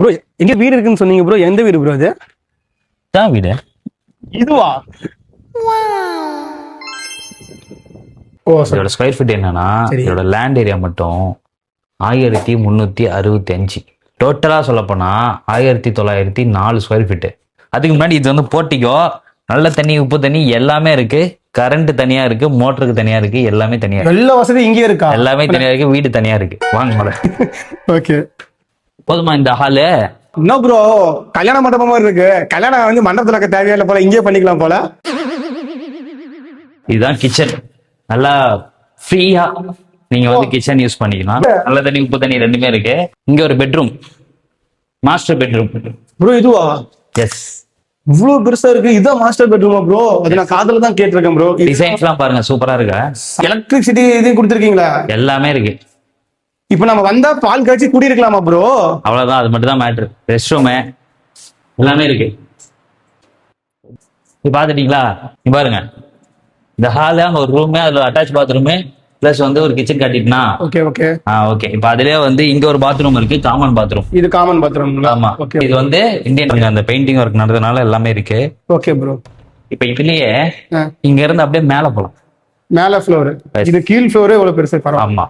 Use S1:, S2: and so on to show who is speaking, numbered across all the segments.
S1: Bro எங்க வீடு இருக்குன்னு சொன்னீங்க ப்ரோ, எந்த வீடு ப்ரோ அது?
S2: தான் வீடு.
S1: இதுவா? ஓ
S2: இதோட ஸ்கொயர் ஃபீட் என்னன்னா, இதோட லேண்ட் ஏரியா மட்டும் 1365. டோட்டலா சொல்ல போனா 1904 ஸ்கொயர் ஃபீட். அதுக்கு முன்னாடி இது வந்து போர்ட்டிகோ, நல்ல தண்ணி உப்பு தண்ணி எல்லாமே இருக்கு, கரண்ட் தனியா இருக்கு, மோட்டருக்கு தனியா இருக்கு, எல்லாமே தனியா இருக்கு.
S1: எல்லா வசதி இங்கே இருக்கா?
S2: எல்லாமே தனியா இருக்கு, வீடு தனியா இருக்கு. வாங்க மேல.
S1: ஓகே
S2: போதுமா இந்த ஹாலு?
S1: என்ன ப்ரோ கல்யாண மண்டபமா இருக்கு? கல்யாணம் வந்து மண்டபத்துல தேவையில்லை போல, இங்கே பண்ணிக்கலாம் போல.
S2: இதுதான் கிச்சன். நல்லா ஃப்ரீயா நீங்க வந்து கிச்சன் யூஸ் பண்ணிக்கலாம். நல்ல தண்ணி உப்பு தண்ணி ரெண்டுமே இருக்கு. இங்க ஒரு பெட்ரூம், மாஸ்டர் பெட்ரூம்.
S1: ப்ரோ இதுவா?
S2: எஸ்.
S1: இவ்வளவு பெருசா இருக்கு. இதான் மாஸ்டர் பெட்ரூமா ப்ரோ? அது நான் காதுல தான் கேட்டிருக்கேன் ப்ரோ.
S2: டிசைன்ஸ் எல்லாம் பாருங்க, சூப்பரா இருக்கு.
S1: எலக்ட்ரிசிட்டி இதையும் கொடுத்துருக்கீங்களா?
S2: எல்லாமே இருக்கு.
S1: இப்ப நம்ம வந்தா பால் காய்ச்சி குடியிருக்கலாமா ப்ரோ?
S2: அவ்வளவுதான், அது மட்டும் தான் மேட்ரு. ரெஸ்ட் ரூம் எல்லாமே இருக்கு. இப்ப பாத்துட்டீங்களா? இங்க பாருங்க, இந்த ஹால் அங்க ஒரு ரூம், அதுல அட்டாச் பாத்ரூம் பிளஸ் வந்து ஒரு கிச்சன் காட்டிட்டுனா
S1: ஓகே ஓகே
S2: ஓகே. இப்ப அதுலயே வந்து இங்க ஒரு பாத்ரூம் இருக்கு, காமன் பாத்ரூம்.
S1: இது காமன் பாத்ரூம்.
S2: ஆமா. இது வந்து இந்தியன் அந்த பெயிண்டிங் ஒர்க் நடந்ததுனால எல்லாமே இருக்கு.
S1: Okay bro.
S2: இப்ப இதுலயே இங்க இருந்து அப்படியே மேல போலாம்.
S1: மேல ஃப்ளோர், இது கீழ் ஃப்ளோரே இவ்வளவு பெருசு.
S2: ஆமா.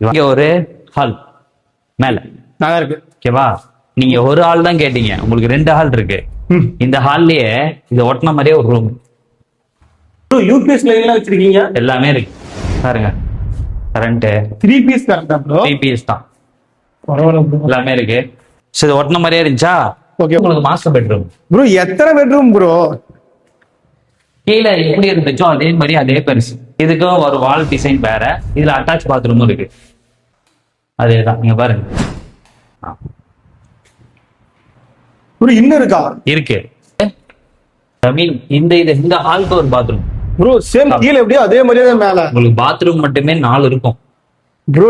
S2: இங்க ஒரு ஹால் மேல
S1: நல்லா இருக்கு.
S2: ஓகேவா? நீங்க ஒரு ஹால் தான் கேட்டீங்க, உங்களுக்கு 2 ஹால் இருக்கு. இந்த ஹால்லயே இது ஒட்டின மாதிரியே ஒரு ரூம்.
S1: யூபிஎஸ் லைன்ல வச்சிருக்கீங்க?
S2: எல்லாமே இருக்கு பாருங்க. கரண்ட்
S1: 3 பீஸ் கரெக்ட்டா ப்ரோ?
S2: 3 பீஸ் தான்.
S1: பரவாயில்ல ப்ரோ.
S2: எல்லாமே இருக்கு. சரி, இது ஒட்டின மாதிரியே இருந்துச்சா?
S1: ஓகே.
S2: உங்களுக்கு மாஸ்டர் பெட்ரூம்.
S1: ப்ரோ எத்தனை பெட்ரூம் ப்ரோ?
S2: கீழே எப்படி இருந்துச்சோ அதே மாதிரி அதே பெருசு. இதுக்கும் ஒரு வால் டிசைன் வேற, இதுல அட்டாச் பாத்ரூமும் இருக்கு. அதேதான், நீங்க பாருங்க.
S1: ப்ரோ இன்னும் இருக்கா?
S2: இருக்கு. இந்த ஹாலுக்கு ஒரு பாத்ரூம்
S1: ப்ரோ. சேம் கீழே எப்படியோ அதே மாதிரியே தான் மேல.
S2: உங்களுக்கு பாத்ரூம் மட்டுமே 4 இருக்கும்
S1: ப்ரோ.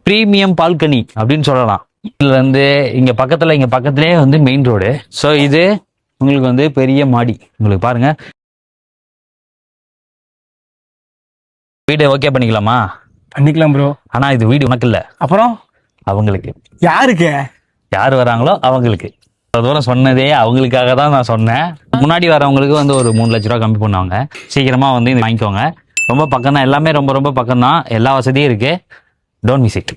S2: பிரீமியம் பால்கனி அப்படின்னு சொல்லலாம். இதுல இருந்து இங்க பக்கத்துலயே வந்து மெயின் ரோடு. சோ இது உங்களுக்கு வந்து பெரிய மாடி. உங்களுக்கு பாருங்க, வீடு ஓகே பண்ணிக்கலாமா?
S1: பண்ணிக்கலாம் ப்ரோ.
S2: ஆனா இது வீடு உனக்கு இல்ல,
S1: அப்புறம்
S2: அவங்களுக்கு.
S1: யாருக்கு?
S2: யார் வராங்களோ அவங்களுக்கு. தூரம் சொன்னதே அவங்களுக்காக தான் நான் சொன்னேன். முன்னாடி வரவங்களுக்கு வந்து ஒரு 3 லட்ச ரூபா கம்மி பண்ணுவாங்க. சீக்கிரமா வந்து வாங்கிக்கோங்க. ரொம்ப பக்கம் தான், எல்லாமே ரொம்ப ரொம்ப பக்கம் தான். எல்லா வசதியும் இருக்கு. Don't miss it.